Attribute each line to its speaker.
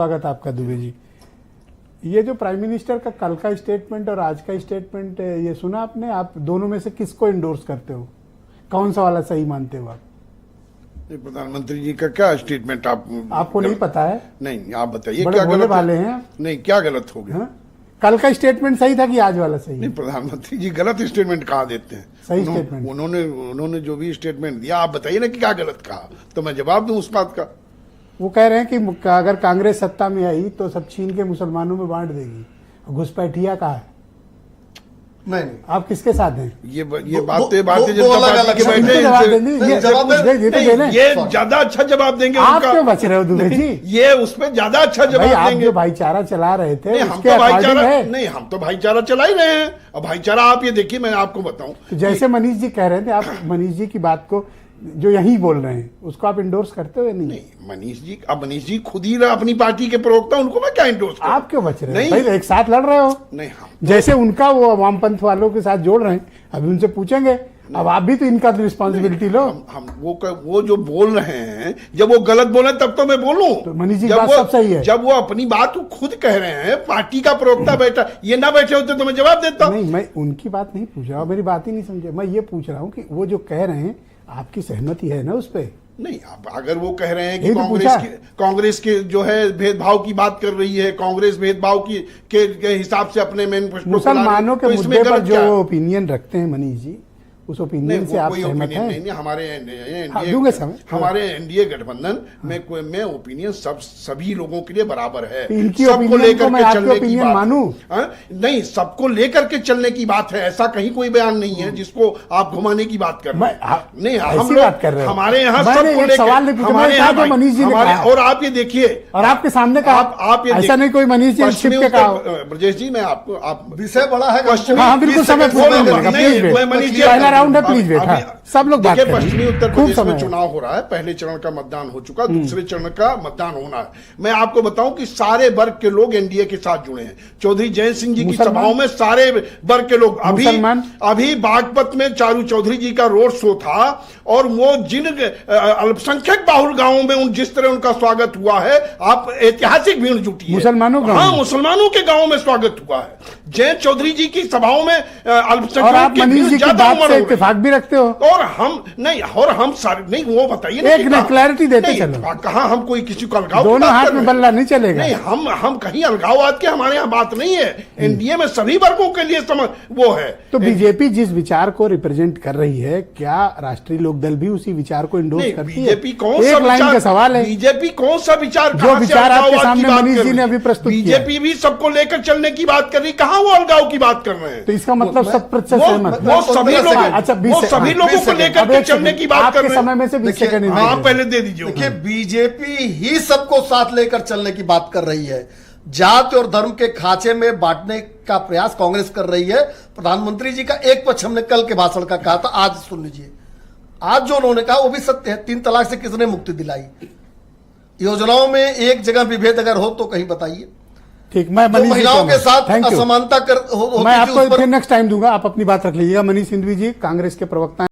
Speaker 1: स्वागत आपका दुबे जी। ये जो प्राइम मिनिस्टर का कल का स्टेटमेंट और आज का स्टेटमेंट ये सुना आपने? आप दोनों में से किसको इंडोर्स करते हो? कौन सा वाला सही मानते हो आप?
Speaker 2: प्रधानमंत्री जी का क्या स्टेटमेंट
Speaker 1: आपको नहीं पता है?
Speaker 2: नहीं, आप बताइए
Speaker 1: बड़े
Speaker 2: क्या
Speaker 1: भोले
Speaker 2: गलत
Speaker 1: वाले
Speaker 2: है?
Speaker 1: हैं।
Speaker 2: नहीं, क्या गलत हो गया?
Speaker 1: हाँ? कल का स्टेटमेंट सही था कि आज वाला सही है?
Speaker 2: नहीं, प्रधानमंत्री जी गलत स्टेटमेंट कहाँ देते हैं?
Speaker 1: सही स्टेटमेंट
Speaker 2: उन्होंने जो भी स्टेटमेंट दिया, आप बताइए ना कि क्या गलत कहा, तो मैं जवाब दूं उस बात का।
Speaker 1: वो कह रहे हैं कि अगर कांग्रेस सत्ता में आई तो सब छीन के मुसलमानों में बांट देगी। घुसपैठिया कहा है?
Speaker 3: नहीं,
Speaker 1: आप किसके साथ हैं?
Speaker 2: ये भारतीय जनता पार्टी के बैठे ये ज्यादा अच्छा जवाब देंगे।
Speaker 1: आप क्यों बच रहे हो दुबे जी?
Speaker 2: ये उसमें ज्यादा अच्छा जवाब
Speaker 1: आप
Speaker 2: देंगे।
Speaker 1: जो भाईचारा चला रहे थे
Speaker 2: हम तो भाईचारा नहीं, हम तो भाईचारा चला ही रहे हैं। अब भाईचारा आप ये देखिए, मैं आपको बताऊं
Speaker 1: तो जैसे मनीष जी कह रहे थे, आप मनीष जी की बात को जो यही बोल रहे हैं उसको आप इंडोर्स करते हो या नहीं?
Speaker 2: नहीं, मनीष जी खुद ही अपनी पार्टी के प्रवक्ता, उनको मैं क्या इंडोर्स करूं?
Speaker 1: आप क्यों बच रहे हो?
Speaker 2: नहीं,
Speaker 1: भाई एक साथ लड़ रहे हो।
Speaker 2: नहीं,
Speaker 1: जैसे उनका वो वामपंथ वालों के साथ जोड़ रहे हैं, अभी उनसे पूछेंगे। अब आप भी तो इनका रिस्पॉन्सिबिलिटी लो।
Speaker 2: हम वो जो बोल रहे हैं, जब वो गलत बोले तब तो मैं बोलूं।
Speaker 1: तो मनीष जी बात सब सही है।
Speaker 2: जब वो अपनी बात को खुद कह रहे हैं, पार्टी का प्रवक्ता बैठा, ये ना बैठे होते तो मैं जवाब देता।
Speaker 1: नहीं, मैं उनकी बात नहीं पूछ रहा हूँ, मेरी बात ही नहीं समझे। मैं ये पूछ रहा हूँ कि वो जो कह रहे हैं, आपकी सहमति है ना उस पर?
Speaker 2: नहीं, अगर वो कह रहे हैं कि
Speaker 1: तो
Speaker 2: कांग्रेस के जो है भेदभाव की बात कर रही है, कांग्रेस भेदभाव के हिसाब से अपने मैनिफेस्टो
Speaker 1: मुसलमानों के मुद्दे पर जो ओपिनियन रखते हैं मनीष जी, उस ओपिनियन से आप सहमत हैं?
Speaker 2: नहीं, हमारे एनडीए गठबंधन में ओपिनियन सभी लोगों के लिए बराबर है।
Speaker 1: सबको लेकर के चलने की बात मानूं?
Speaker 2: नहीं, सबको लेकर के चलने की बात है। ऐसा कहीं कोई बयान नहीं है जिसको आप घुमाने की बात कर रहे हैं। नहीं, हम
Speaker 1: बात कर रहे हैं।
Speaker 2: हमारे यहाँ सबको लेकर, हमारे यहाँ
Speaker 1: मनीष जी ने,
Speaker 2: और आप ये देखिए,
Speaker 1: और आपके सामने का
Speaker 2: आप ये
Speaker 1: ऐसा नहीं कोई मनीष जी छिप के कहा।
Speaker 2: ब्रजेश जी, मैं आपको
Speaker 3: विषय बड़ा है।
Speaker 1: बिल्कुल समय मनीष जी राउंड है, प्लीज वेट। सब लोग बात करें।
Speaker 2: पश्चिमी उत्तर प्रदेश में चुनाव हो रहा है। पहले चरण का मतदान हो चुका, दूसरे चरण का मतदान होना है। मैं आपको बताऊं कि सारे वर्ग के लोग एनडीए के साथ जुड़े हैं। चौधरी जयंत सिंह जी की सभाओं में सारे वर्ग के लोग, अभी बागपत में चारू चौधरी जी का रोड शो था, और वो जिन अल्पसंख्यक बाहुल गांवों में जिस तरह उनका स्वागत हुआ है, आप ऐतिहासिक भीड़ जुटी है।
Speaker 1: मुसलमानों का,
Speaker 2: हाँ, मुसलमानों के गांवों में स्वागत हुआ है। जयंत चौधरी जी की सभाओं में अल्पसंख्यक की भीड़ ज्यादा
Speaker 1: इत्तेफाक भी रखते हो।
Speaker 2: और हम नहीं, और हम सारे नहीं, वो बताइए
Speaker 1: ना, एक क्लैरिटी देते चलो।
Speaker 2: कहाँ हम कोई किसी को अलगाव,
Speaker 1: दोनों हाथ में बल्ला नहीं चलेगा।
Speaker 2: नहीं, हम कहीं अलगाववाद के, हमारे यहाँ बात नहीं है। एनडीए में सभी वर्गों के लिए वो है।
Speaker 1: तो बीजेपी जिस विचार को रिप्रेजेंट कर रही है, क्या राष्ट्रीय लोकदल भी उसी विचार को इंडोर्स करती है?
Speaker 2: बीजेपी कौन सा
Speaker 1: लाइन का सवाल है।
Speaker 2: बीजेपी कौन सा विचार,
Speaker 1: जो विचार आपके सामने मनीष जी ने अभी प्रस्तुत किया,
Speaker 2: बीजेपी भी सबको लेकर चलने की बात कर रही, कहाँ वो अलगाव की बात कर रहे हैं?
Speaker 1: तो इसका मतलब 100% सहमत।
Speaker 2: वो सभी लोग, अच्छा, वो सभी लोगों को लेकर के चलने की बात कर रहे हैं।
Speaker 1: समय में से 20 सेकंड
Speaker 2: आप पहले दे दीजिए।
Speaker 3: देखिए, बीजेपी ही सबको साथ लेकर चलने की बात कर रही है। जाति और धर्म के खांचे में बांटने का प्रयास कांग्रेस कर रही है। प्रधानमंत्री जी का एक पक्ष हमने कल के भाषण का कहा था, आज सुन लीजिए। आज जो उन्होंने कहा वो भी सत्य है। 3 तलाक से किसने मुक्ति दिलाई? योजनाओं में एक जगह विभेद अगर हो तो कहीं बताइए।
Speaker 1: ठीक, मैं
Speaker 3: महिलाओं के साथ असमानता
Speaker 1: मैं आपको फिर नेक्स्ट टाइम दूंगा। आप अपनी बात रख लीजिएगा। मनीष सिंधवी जी, कांग्रेस के प्रवक्ता।